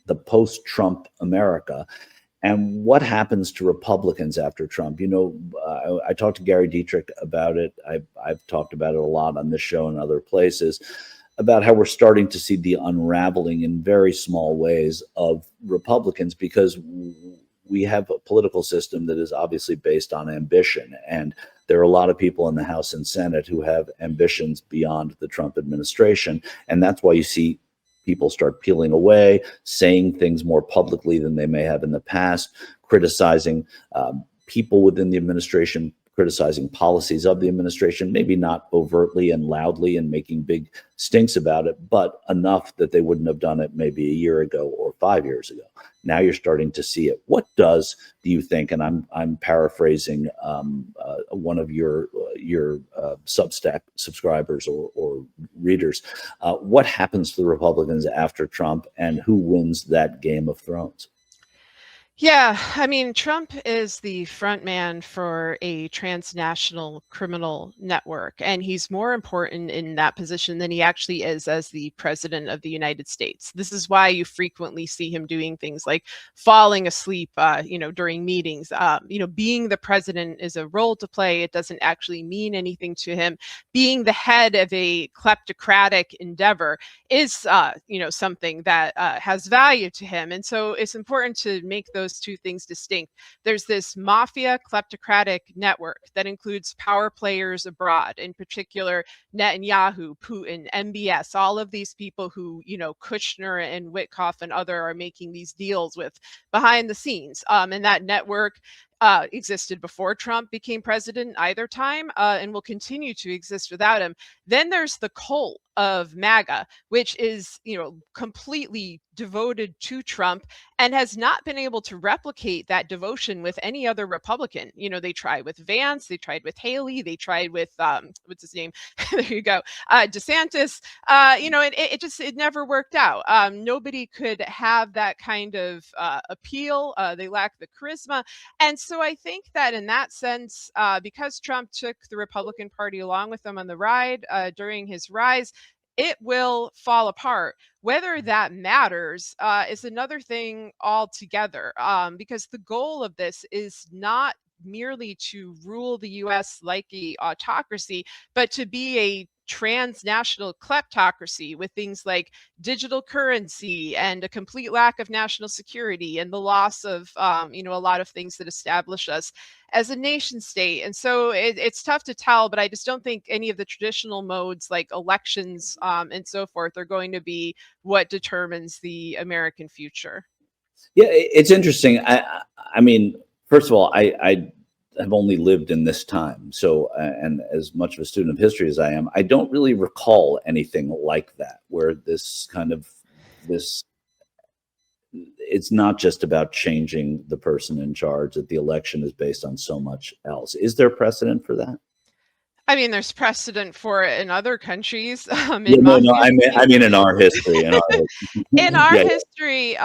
the post-Trump America. And what happens to Republicans after Trump? I talked to Gary Dietrich about it. I've talked about it a lot on this show and other places, about how we're starting to see the unraveling in very small ways of Republicans, because we have a political system that is obviously based on ambition. And there are a lot of people in the House and Senate who have ambitions beyond the Trump administration. And that's why you see people start peeling away, saying things more publicly than they may have in the past, criticizing people within the administration, criticizing policies of the administration, maybe not overtly and loudly and making big stinks about it, but enough that they wouldn't have done it maybe a year ago or 5 years ago. Now you're starting to see it. What do you think, and I'm paraphrasing one of your Substack subscribers or readers, what happens to the Republicans after Trump, and who wins that Game of Thrones? Yeah, I mean, Trump is the front man for a transnational criminal network, and he's more important in that position than he actually is as the president of the United States. This is why you frequently see him doing things like falling asleep, during meetings. Being the president is a role to play. It doesn't actually mean anything to him. Being the head of a kleptocratic endeavor is, something that has value to him. And so it's important to make those two things distinct. There's this mafia kleptocratic network that includes power players abroad, in particular Netanyahu, Putin, MBS, all of these people who, Kushner and Witkoff and other are making these deals with behind the scenes. And that network existed before Trump became president either time, and will continue to exist without him. Then there's the cult of MAGA, which is, completely devoted to Trump and has not been able to replicate that devotion with any other Republican. They tried with Vance, they tried with Haley, they tried with, what's his name? There you go. DeSantis, it never worked out. Nobody could have that kind of appeal. They lack the charisma. And so I think that in that sense, because Trump took the Republican Party along with him on the ride during his rise, it will fall apart. Whether that matters is another thing altogether, because the goal of this is not merely to rule the US like a autocracy, but to be a transnational kleptocracy with things like digital currency and a complete lack of national security and the loss of, a lot of things that establish us as a nation state. And so it's tough to tell, but I just don't think any of the traditional modes like elections and so forth are going to be what determines the American future. Yeah, it's interesting. I mean, first of all, I have only lived in this time. So, and as much of a student of history as I am, I don't really recall anything like that, where it's not just about changing the person in charge, that the election is based on so much else. Is there precedent for that? I mean, there's precedent for it in other countries. I mean in our history. In our history,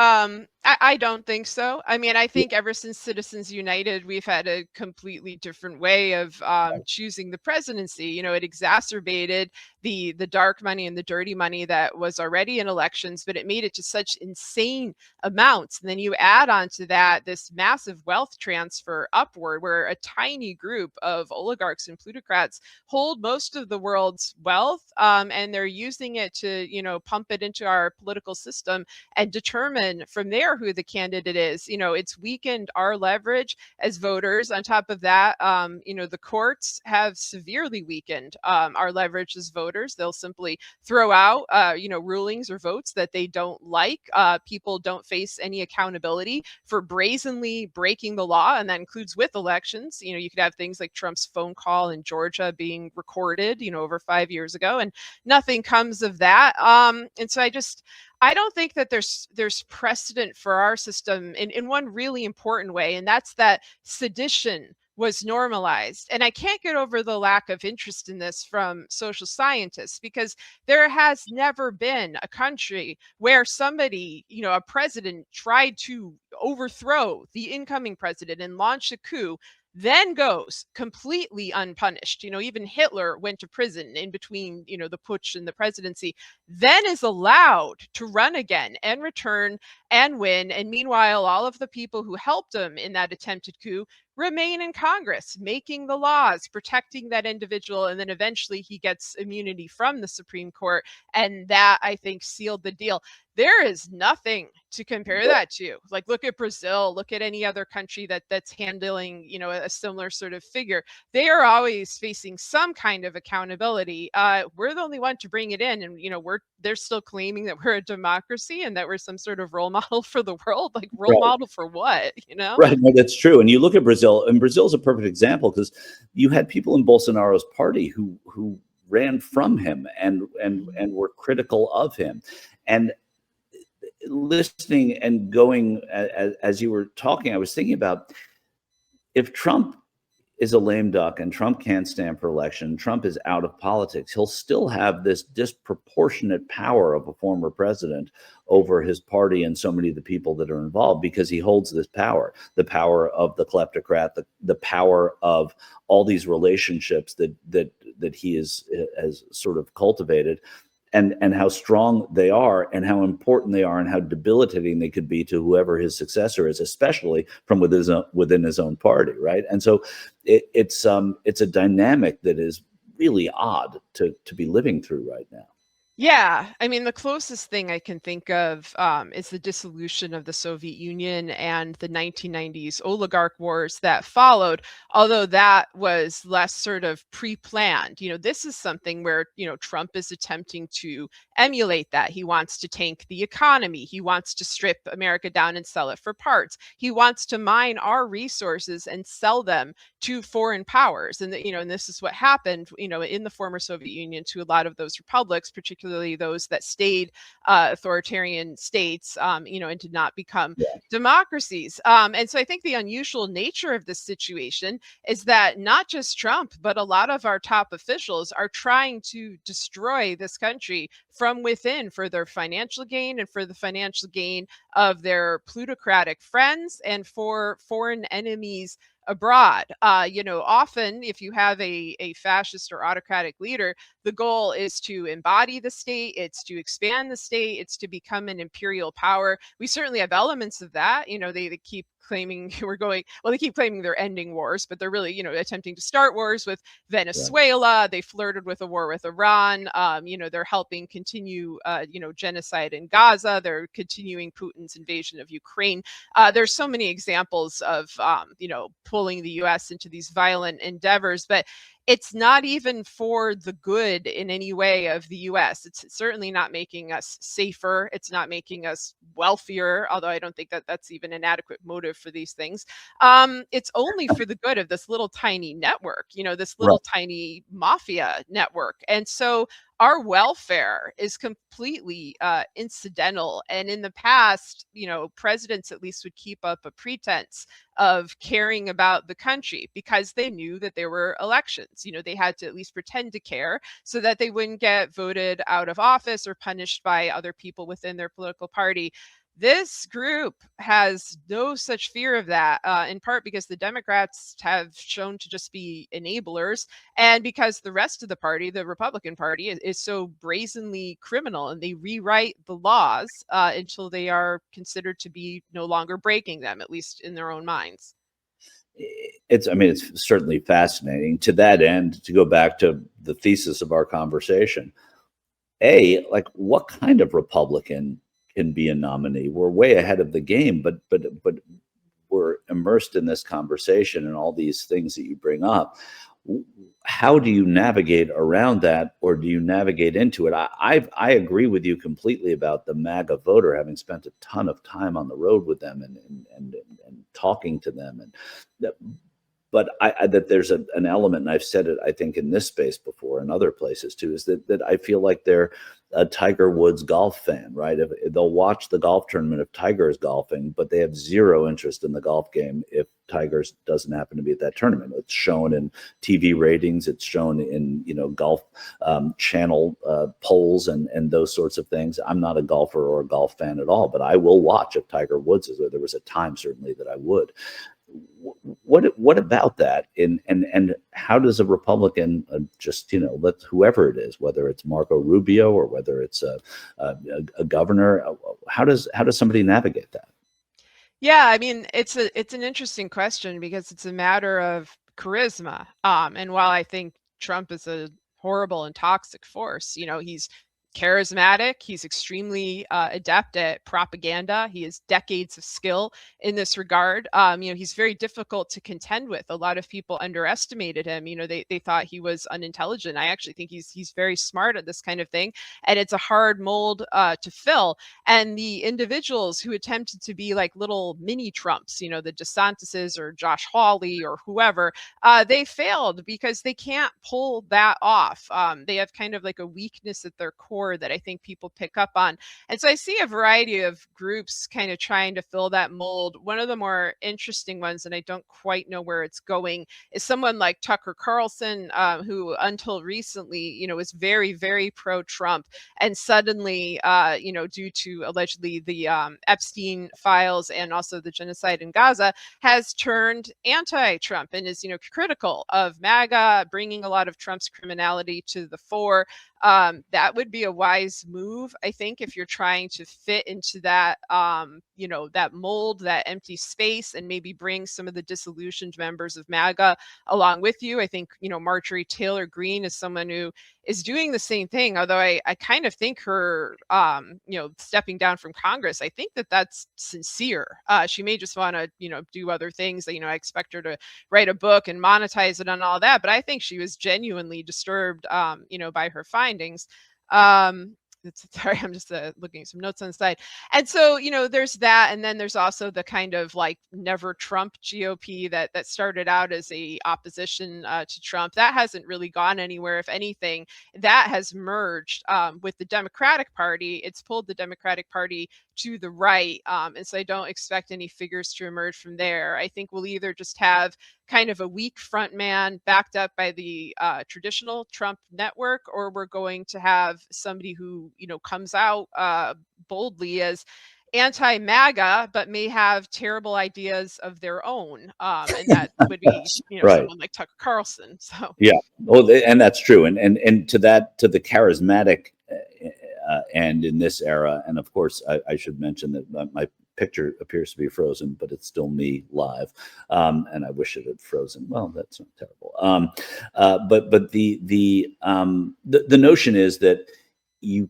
I don't think so. I mean, I think ever since Citizens United, we've had a completely different way of choosing the presidency. It exacerbated the dark money and the dirty money that was already in elections, but it made it to such insane amounts. And then you add on to that this massive wealth transfer upward, where a tiny group of oligarchs and plutocrats hold most of the world's wealth, and they're using it to, pump it into our political system and determine from there who the candidate is. It's weakened our leverage as voters. On top of that, the courts have severely weakened our leverage as voters. They'll simply throw out, rulings or votes that they don't like. People don't face any accountability for brazenly breaking the law, and that includes with elections. You could have things like Trump's phone call in Georgia being recorded, over 5 years ago, and nothing comes of that. And so I don't think that there's precedent for our system in one really important way, and that's that sedition was normalized. And I can't get over the lack of interest in this from social scientists, because there has never been a country where somebody, a president, tried to overthrow the incoming president and launch a coup, then goes completely unpunished. Even Hitler went to prison in between, the putsch and the presidency, then is allowed to run again and return and win. And meanwhile, all of the people who helped him in that attempted coup remain in Congress, making the laws, protecting that individual. And then eventually he gets immunity from the Supreme Court. And that, I think, sealed the deal. There is nothing to compare that to. Like, look at Brazil, look at any other country that's handling, a similar sort of figure. They are always facing some kind of accountability. We're the only one to bring it in, and they're still claiming that we're a democracy and that we're some sort of role model for the world. Like, role model for what? Right. No, that's true. And you look at Brazil, and Brazil's a perfect example, because you had people in Bolsonaro's party who ran from him and were critical of him. And listening and going as you were talking, I was thinking about, if Trump is a lame duck and Trump can't stand for election, Trump is out of politics, he'll still have this disproportionate power of a former president over his party and so many of the people that are involved, because he holds this power, the power of the kleptocrat, the power of all these relationships that he has sort of cultivated, and how strong they are and how important they are and how debilitating they could be to whoever his successor is, especially from within his own party, right? And so it's a dynamic that is really odd to be living through right now. Yeah, I mean, the closest thing I can think of is the dissolution of the Soviet Union and the 1990s oligarch wars that followed, although that was less sort of pre-planned. This is something where, Trump is attempting to emulate that. He wants to tank the economy. He wants to strip America down and sell it for parts. He wants to mine our resources and sell them to foreign powers. And, and this is what happened, in the former Soviet Union to a lot of those republics, particularly those that stayed authoritarian states, and did not become democracies. And so I think the unusual nature of this situation is that not just Trump, but a lot of our top officials are trying to destroy this country from within for their financial gain and for the financial gain of their plutocratic friends and for foreign enemies abroad. Often if you have a fascist or autocratic leader, the goal is to embody the state, it's to expand the state, it's to become an imperial power. We certainly have elements of that. They keep claiming they keep claiming they're ending wars, but they're really, attempting to start wars with Venezuela. They flirted with a war with Iran. They're helping continue, genocide in Gaza. They're continuing Putin's invasion of Ukraine. There's so many examples of, pulling the U.S. into these violent endeavors, but it's not even for the good in any way of the US. It's certainly not making us safer. It's not making us wealthier, although I don't think that that's even an adequate motive for these things. It's only for the good of this little tiny network, this little tiny mafia network. And so our welfare is completely incidental. And in the past, presidents at least would keep up a pretense of caring about the country because they knew that there were elections. They had to at least pretend to care so that they wouldn't get voted out of office or punished by other people within their political party. This group has no such fear of that, in part because the Democrats have shown to just be enablers, and because the rest of the party, the Republican Party, is so brazenly criminal, and they rewrite the laws until they are considered to be no longer breaking them, at least in their own minds. It's certainly fascinating. To that end, to go back to the thesis of our conversation, what kind of Republican can be a nominee? We're way ahead of the game, but we're immersed in this conversation and all these things that you bring up. How do you navigate around that, or do you navigate into it? I agree with you completely about the MAGA voter, having spent a ton of time on the road with them and talking to them, but that there's an element, and I've said it, I think, in this space before and other places too, is that I feel like they're a Tiger Woods golf fan, right? If they'll watch the golf tournament if Tiger is golfing, but they have zero interest in the golf game if Tiger doesn't happen to be at that tournament. It's shown in TV ratings, it's shown in golf channel polls and those sorts of things. I'm not a golfer or a golf fan at all, but I will watch if Tiger Woods is there. There was a time certainly that I would. what about that? And how does a Republican, just let whoever it is, whether it's Marco Rubio or whether it's a governor, how does somebody navigate that? Yeah, I mean, it's an interesting question because it's a matter of charisma. And while I think Trump is a horrible and toxic force, he's charismatic. He's extremely adept at propaganda. He has decades of skill in this regard. He's very difficult to contend with. A lot of people underestimated him. They thought he was unintelligent. I actually think he's very smart at this kind of thing, and it's a hard mold to fill. And the individuals who attempted to be like little mini Trumps, the DeSantis's or Josh Hawley or whoever, they failed because they can't pull that off. They have kind of like a weakness at their core that I think people pick up on. And so I see a variety of groups kind of trying to fill that mold. One of the more interesting ones, and I don't quite know where it's going, is someone like Tucker Carlson, who until recently, was very, very pro-Trump, and suddenly, due to allegedly the Epstein files and also the genocide in Gaza, has turned anti-Trump and is, critical of MAGA, bringing a lot of Trump's criminality to the fore. That would be a wise move, I think, if you're trying to fit into that, that mold, that empty space, and maybe bring some of the disillusioned members of MAGA along with you. I think, Marjorie Taylor Greene is someone who is doing the same thing, although I kind of think her, stepping down from Congress, I think that's sincere. She may just want to, do other things. I expect her to write a book and monetize it and all that, but I think she was genuinely disturbed, by her findings. Sorry, I'm just looking at some notes on the side. And so, there's that. And then there's also the kind of like never Trump GOP that started out as a opposition to Trump. That hasn't really gone anywhere. If anything, that has merged with the Democratic Party. It's pulled the Democratic Party to the right. And so I don't expect any figures to emerge from there. I think we'll either just have kind of a weak front man backed up by the traditional Trump network, or we're going to have somebody who, comes out boldly as anti-MAGA, but may have terrible ideas of their own. And that would be, Right. someone like Tucker Carlson. So Yeah. Well, and that's true. And to the charismatic end in this era, and of course, I should mention that my picture appears to be frozen, but it's still me live, and I wish it had frozen. Well, that's not terrible. But the notion is that you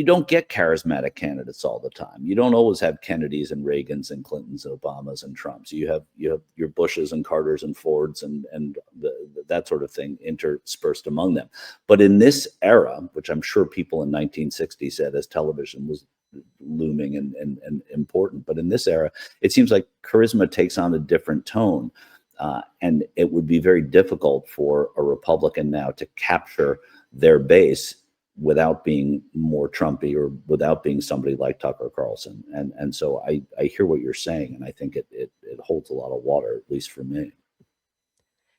don't get charismatic candidates all the time. You don't always have Kennedys and Reagans and Clintons and Obamas and Trumps. You have your Bushes and Carters and Fords and that sort of thing interspersed among them. But in this era, which I'm sure people in 1960 said as television was looming and important, but in this era, it seems like charisma takes on a different tone. And it would be very difficult for a Republican now to capture their base without being more Trumpy or without being somebody like Tucker Carlson. And so I hear what you're saying, and I think it holds a lot of water, at least for me.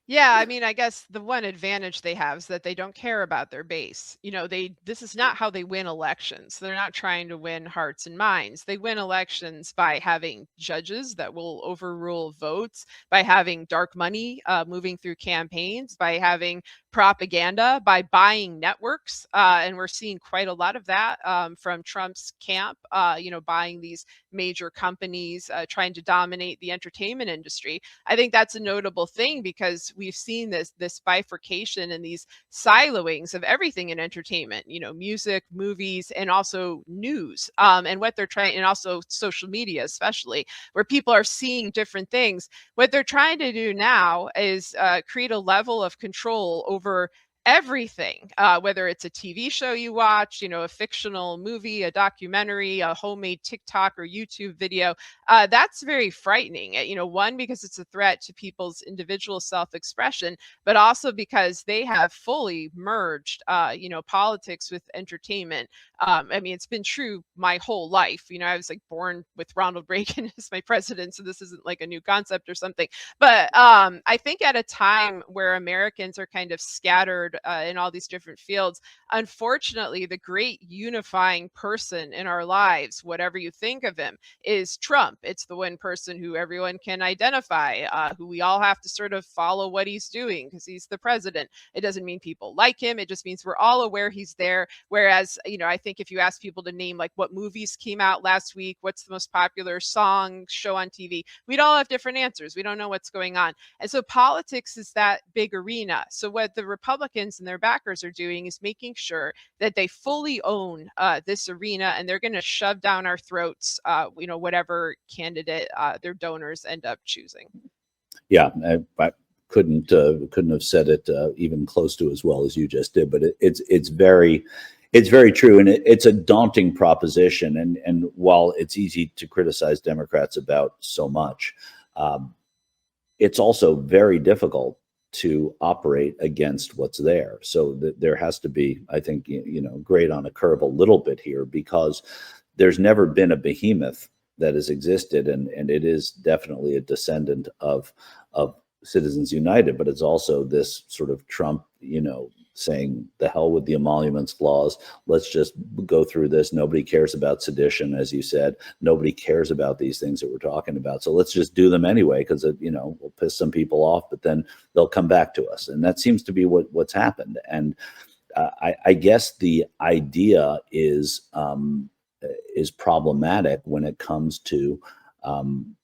Yeah, I mean, I guess the one advantage they have is that they don't care about their base. This is not how they win elections. They're not trying to win hearts and minds. They win elections by having judges that will overrule votes, by having dark money moving through campaigns, by having propaganda, by buying networks. And we're seeing quite a lot of that from Trump's camp, buying these major companies, trying to dominate the entertainment industry. I think that's a notable thing because we've seen this bifurcation and these siloings of everything in entertainment, music, movies, and also news, and what they're trying, and also social media, especially, where people are seeing different things. What they're trying to do now is create a level of control over everything, whether it's a TV show you watch, a fictional movie, a documentary, a homemade TikTok or YouTube video. That's very frightening. One, because it's a threat to people's individual self-expression, but also because they have fully merged, politics with entertainment. I mean, it's been true my whole life. I was like born with Ronald Reagan as my president, so this isn't like a new concept or something. But I think at a time where Americans are kind of scattered Harvard, in all these different fields. Unfortunately, the great unifying person in our lives, whatever you think of him, is Trump. It's the one person who everyone can identify, who we all have to sort of follow what he's doing because he's the president. It doesn't mean people like him. It just means we're all aware he's there. Whereas, I think if you ask people to name like what movies came out last week, what's the most popular song, show on TV, we'd all have different answers. We don't know what's going on. And so politics is that big arena. So what the Republicans and their backers are doing is making sure that they fully own this arena, and they're going to shove down our throats, whatever candidate their donors end up choosing. Yeah, I couldn't have said it even close to as well as you just did, but it's very true, and it's a daunting proposition. And while it's easy to criticize Democrats about so much, it's also very difficult to operate against what's there. So there has to be, I think, grade on a curve a little bit here, because there's never been a behemoth that has existed, and it is definitely a descendant of Citizens United, but it's also this sort of Trump, saying the hell with the emoluments clause. Let's just go through this. Nobody cares about sedition, as you said. Nobody cares about these things that we're talking about. So let's just do them anyway, because we'll piss some people off, but then they'll come back to us. And that seems to be what's happened. And I guess the idea is problematic when it comes to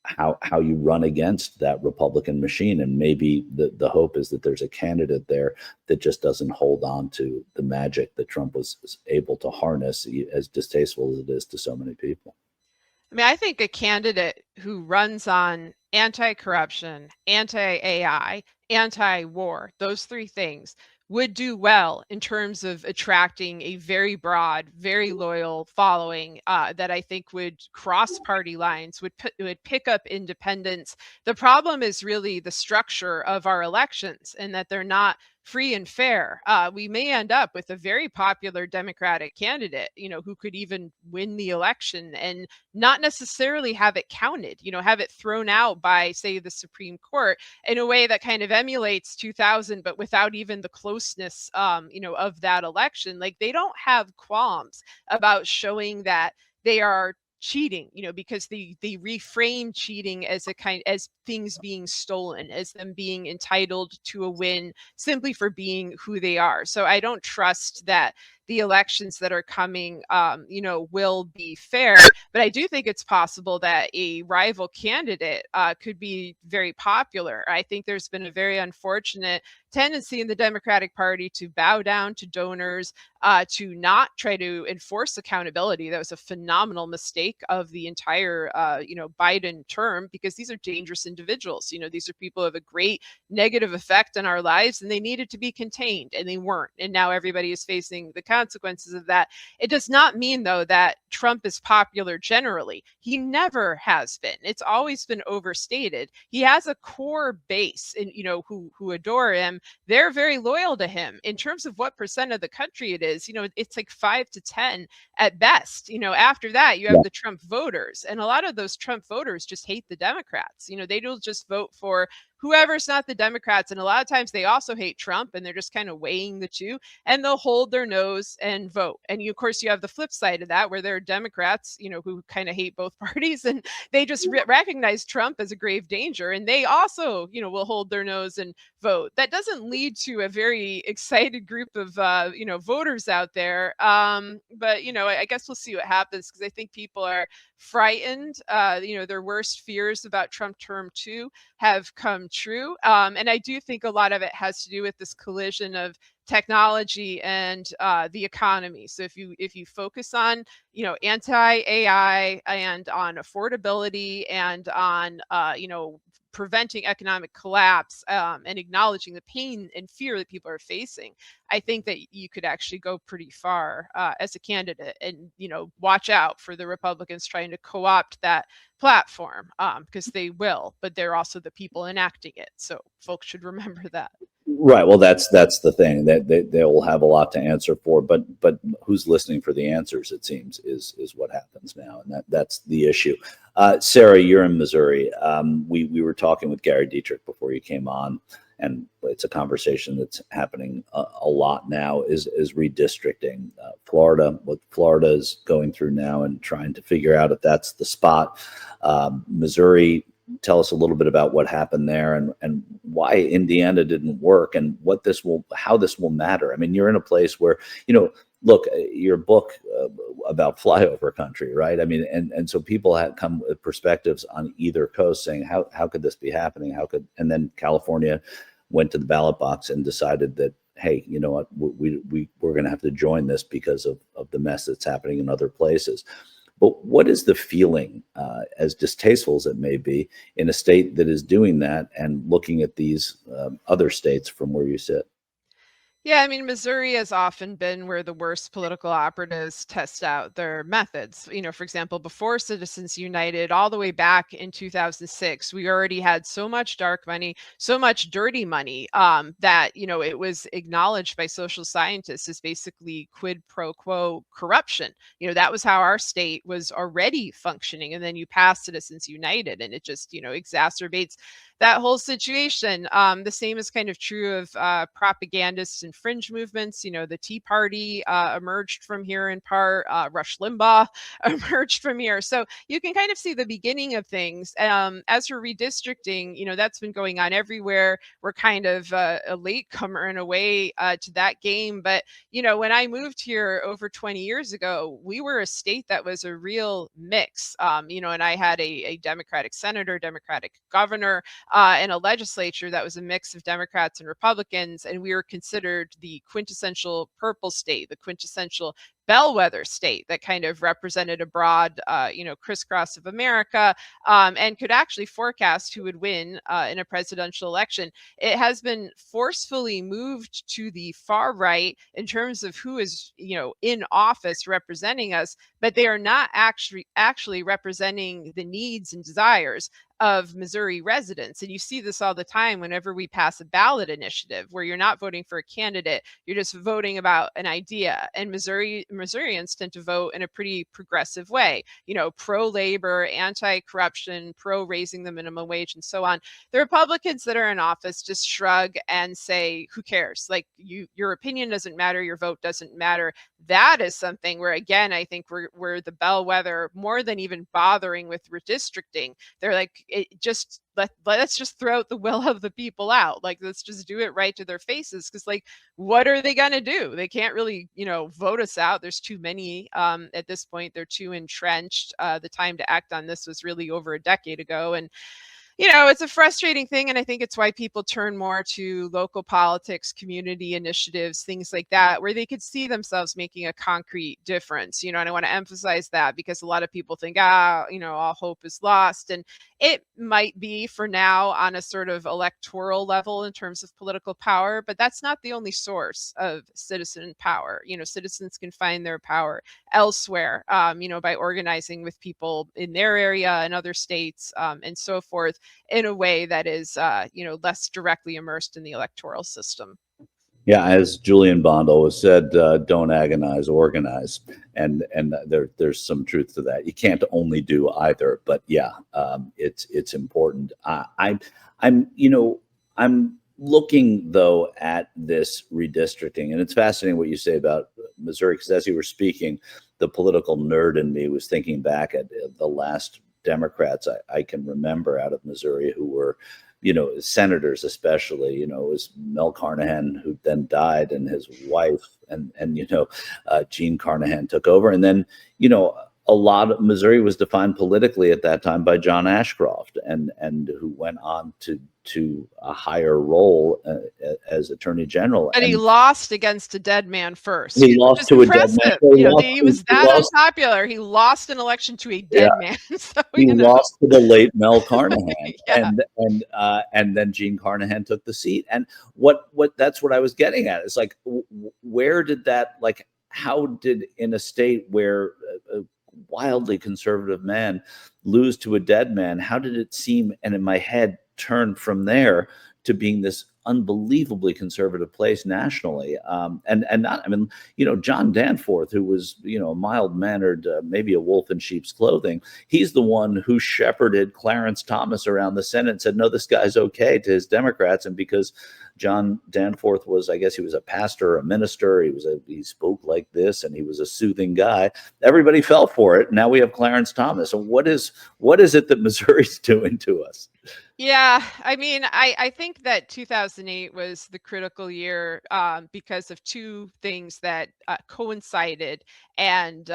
how you run against that Republican machine. And maybe the hope is that there's a candidate there that just doesn't hold on to the magic that Trump was able to harness, as distasteful as it is to so many people. I mean, I think a candidate who runs on anti-corruption, anti-AI, anti-war, those three things, would do well in terms of attracting a very broad, very loyal following that I think would cross party lines, would pick up independents. The problem is really the structure of our elections, and that they're not free and fair. We may end up with a very popular Democratic candidate, who could even win the election and not necessarily have it counted, have it thrown out by, say, the Supreme Court in a way that kind of emulates 2000, but without even the closeness, of that election. Like, they don't have qualms about showing that they are cheating, because they reframe cheating as as things being stolen, as them being entitled to a win simply for being who they are. So I don't trust that the elections that are coming, will be fair. But I do think it's possible that a rival candidate could be very popular. I think there's been a very unfortunate tendency in the Democratic Party to bow down to donors, to not try to enforce accountability. That was a phenomenal mistake of the entire, Biden term, because these are dangerous individuals. These are people who have a great negative effect on our lives, and they needed to be contained, and they weren't. And now everybody is facing the consequences of that. It does not mean, though, that Trump is popular generally. He never has been. It's always been overstated. He has a core base, and who adore him. They're very loyal to him. In terms of what percent of the country it is, it's like 5 to 10 at best. After that, you have the Trump voters, and a lot of those Trump voters just hate the Democrats. They don't just vote for whoever's not the Democrats. And a lot of times they also hate Trump, and they're just kind of weighing the two, and they'll hold their nose and vote. And of course, you have the flip side of that, where there are Democrats, who kind of hate both parties, and they just recognize Trump as a grave danger. And they also, will hold their nose and vote. That doesn't lead to a very excited group of, voters out there. But, I guess we'll see what happens, because I think people are frightened. Their worst fears about Trump term 2 have come true. And I do think a lot of it has to do with this collision of technology and the economy. So if you focus on, anti-AI and on affordability and on, preventing economic collapse, and acknowledging the pain and fear that people are facing, I think that you could actually go pretty far as a candidate. And watch out for the Republicans trying to co-opt that platform, because they will, but they're also the people enacting it. So folks should remember that. Right. Well, that's the thing, that they will have a lot to answer for, but who's listening for the answers, it seems, is what happens now, and that's the issue. Sarah, you're in Missouri. We were talking with Gary Dietrich before you came on, and it's a conversation that's happening a lot now, is redistricting. Florida, what Florida is going through now and trying to figure out if that's the spot. Missouri, tell us a little bit about what happened there, and why Indiana didn't work, and how this will matter. I mean, you're in a place where, look, your book about flyover country, right? I mean, and so people have come with perspectives on either coast saying, how could this be happening? And then California went to the ballot box and decided that, hey, you know what, we're going to have to join this because of the mess that's happening in other places. But what is the feeling, as distasteful as it may be, in a state that is doing that and looking at these other states from where you sit? Yeah, I mean, Missouri has often been where the worst political operatives test out their methods. For example, before Citizens United, all the way back in 2006, we already had so much dark money, so much dirty money, that, it was acknowledged by social scientists as basically quid pro quo corruption. That was how our state was already functioning. And then you pass Citizens United, and it just, exacerbates that whole situation. The same is kind of true of propagandists and fringe movements. The Tea Party emerged from here in part. Rush Limbaugh emerged from here. So you can kind of see the beginning of things. As for redistricting, that's been going on everywhere. We're kind of a latecomer in a way to that game. But, when I moved here over 20 years ago, we were a state that was a real mix, and I had a Democratic senator, Democratic governor, and a legislature that was a mix of Democrats and Republicans. And we were considered the quintessential purple state, the quintessential bellwether state that kind of represented a broad, crisscross of America, and could actually forecast who would win in a presidential election. It has been forcefully moved to the far right in terms of who is, in office representing us, but they are not actually representing the needs and desires of Missouri residents. And you see this all the time whenever we pass a ballot initiative where you're not voting for a candidate, you're just voting about an idea. And Missourians tend to vote in a pretty progressive way, pro-labor, anti-corruption, pro-raising the minimum wage, and so on. The Republicans that are in office just shrug and say, who cares? Like, your opinion doesn't matter, your vote doesn't matter. That is something where, again, I think we're the bellwether more than even bothering with redistricting. They're like, let's just throw out the will of the people out. Like, let's just do it right to their faces. Because, like, what are they going to do? They can't really, vote us out. There's too many at this point. They're too entrenched. The time to act on this was really over a decade ago. And it's a frustrating thing. And I think it's why people turn more to local politics, community initiatives, things like that, where they could see themselves making a concrete difference. And I want to emphasize that, because a lot of people think, all hope is lost. And it might be for now on a sort of electoral level in terms of political power, but that's not the only source of citizen power. Citizens can find their power elsewhere, by organizing with people in their area and other states, and so forth, in a way that is, less directly immersed in the electoral system. Yeah, as Julian Bond always said, don't agonize, organize, and there's some truth to that. You can't only do either, but yeah, it's important. I'm looking though at this redistricting, and it's fascinating what you say about Missouri, because as you were speaking, the political nerd in me was thinking back at the last Democrats I can remember out of Missouri who were, senators especially. It was Mel Carnahan, who then died, and his wife, and Gene Carnahan took over. And then, a lot of Missouri was defined politically at that time by John Ashcroft, and who went on to a higher role as Attorney General. And he lost against a dead man first. He lost to a dead man. He was that unpopular. He lost an election to a dead man. So, he lost to the late Mel Carnahan, yeah. and then Gene Carnahan took the seat. And what that's what I was getting at. It's like, where did that, like, how did, in a state where a wildly conservative man lose to a dead man, how did it seem, and in my head, turn from there to being this unbelievably conservative place nationally. And not, I mean, you know, John Danforth, who was, you know, mild-mannered, maybe a wolf in sheep's clothing, he's the one who shepherded Clarence Thomas around the Senate and said, no, this guy's okay, to his Democrats. And because John Danforth was, I guess he was a pastor, a minister, he spoke like this, and he was a soothing guy, everybody fell for it. Now we have Clarence Thomas. And what is it that Missouri's doing to us? Yeah, I mean, I think that 2008 was the critical year because of two things that coincided, and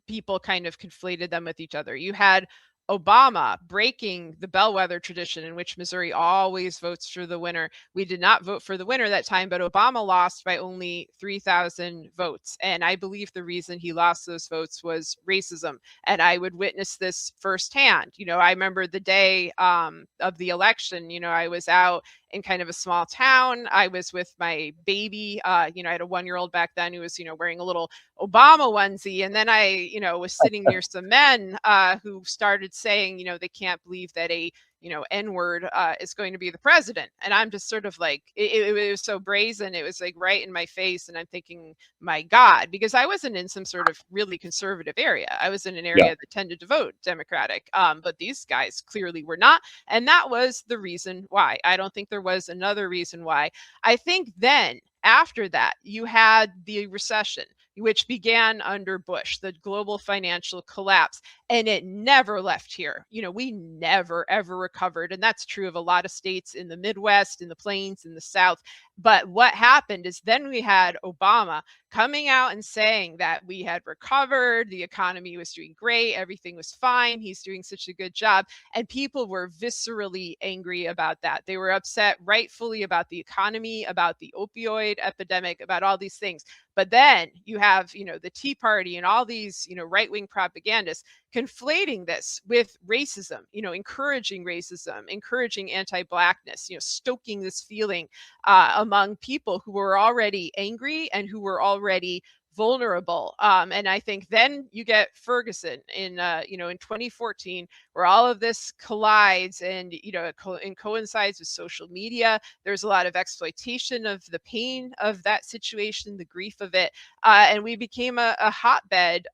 people kind of conflated them with each other. You had Obama breaking the bellwether tradition in which Missouri always votes for the winner. We did not vote for the winner that time, but Obama lost by only 3,000 votes. And I believe the reason he lost those votes was racism. And I would witness this firsthand. You know, I remember the day of the election, you know, I was out in kind of a small town. I was with my baby. You know, I had a 1-year-old back then who was, you know, wearing a little Obama onesie. And then I, you know, was sitting near some men who started saying, you know, they can't believe that a, you know, N-word is going to be the president. And I'm just sort of like, it was so brazen. It was like right in my face. And I'm thinking, my God, because I wasn't in some sort of really conservative area. I was in an area that tended to vote Democratic. But these guys clearly were not. And that was the reason why. I don't think there was another reason why. I think then after that, you had the recession, which began under Bush, the global financial collapse, and it never left here. You know, we never, ever recovered. And that's true of a lot of states in the Midwest, in the Plains, in the South. But what happened is then we had Obama coming out and saying that we had recovered, the economy was doing great, everything was fine, he's doing such a good job. And people were viscerally angry about that. They were upset rightfully about the economy, about the opioid epidemic, about all these things. But then you have, you know, the Tea Party and all these, you know, right-wing propagandists conflating this with racism, you know, encouraging racism, encouraging anti-Blackness, you know, stoking this feeling among people who were already angry and who were already vulnerable. And I think then you get Ferguson in, you know, in 2014, where all of this collides and, you know, it coincides with social media. There's a lot of exploitation of the pain of that situation, the grief of it. And we became a hotbed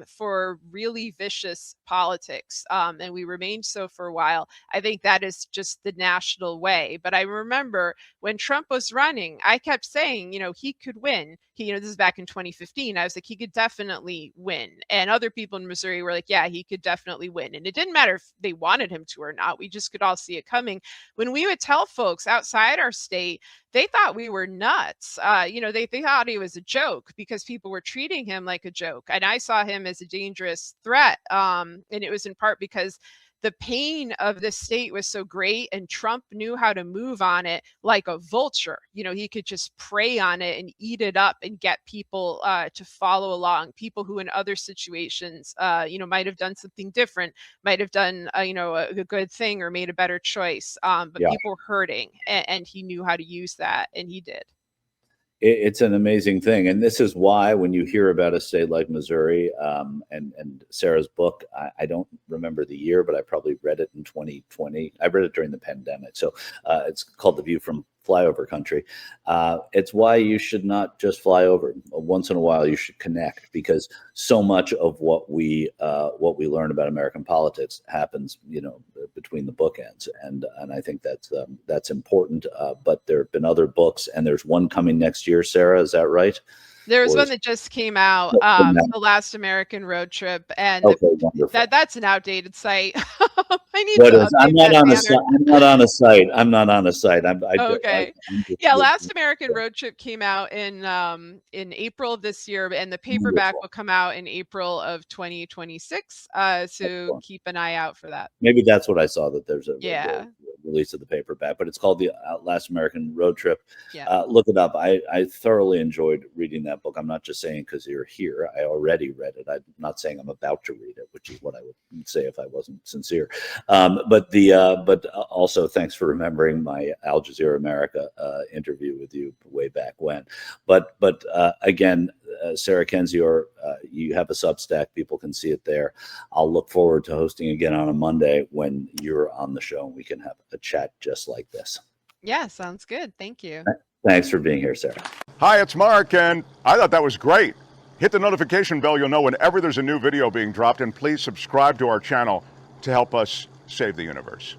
for really vicious politics. And we remained so for a while. I think that is just the national way. But I remember when Trump was running, I kept saying, you know, he could win. You know, this is back in 2015. I was like, he could definitely win. And other people in Missouri were like, yeah, he could definitely win. And it didn't matter if they wanted him to or not. We just could all see it coming. When we would tell folks outside our state, they thought we were nuts. You know, they thought he was a joke because people were treating him like a joke. And I saw him as a dangerous threat. And it was in part because the pain of this state was so great, and Trump knew how to move on it like a vulture. You know, he could just prey on it and eat it up and get people to follow along. People who in other situations, you know, might have done something different, might have done, you know, a good thing or made a better choice. But people were hurting, and he knew how to use that, and he did. It's an amazing thing. And this is why when you hear about a state like Missouri, and Sarah's book, I don't remember the year, but I probably read it in 2020. I read it during the pandemic. So it's called The View from Flyover Country. It's why you should not just fly over. Once in a while, you should connect, because so much of what we learn about American politics happens, you know, between the bookends, and I think that's important. But there have been other books, and there's one coming next year. Sarah, is that right? There's one that just came out, The Last American Road Trip, and okay, that's an outdated site. I need what to is? I'm update not that on a banner. site. I'm not on a site. I'm not on a site. Okay. Yeah, Last American Road Trip came out in April of this year, and the paperback will come out in April of 2026. So keep an eye out for that. Maybe that's what I saw, that there's a Yeah. release of the paperback, but it's called The Last American Road Trip. Yeah. Look it up. I thoroughly enjoyed reading that book. I'm not just saying because you're here. I already read it. I'm not saying I'm about to read it, which is what I would say if I wasn't sincere. But also thanks for remembering my Al Jazeera America interview with you way back when. But again, Sarah Kendzior, you have a Substack. People can see it there. I'll look forward to hosting again on a Monday when you're on the show and we can have a chat just like this. Yeah, sounds good. Thank you. Thanks for being here, Sarah. Hi, it's Mark, and I thought that was great. Hit the notification bell. You'll know whenever there's a new video being dropped, and please subscribe to our channel to help us save the universe.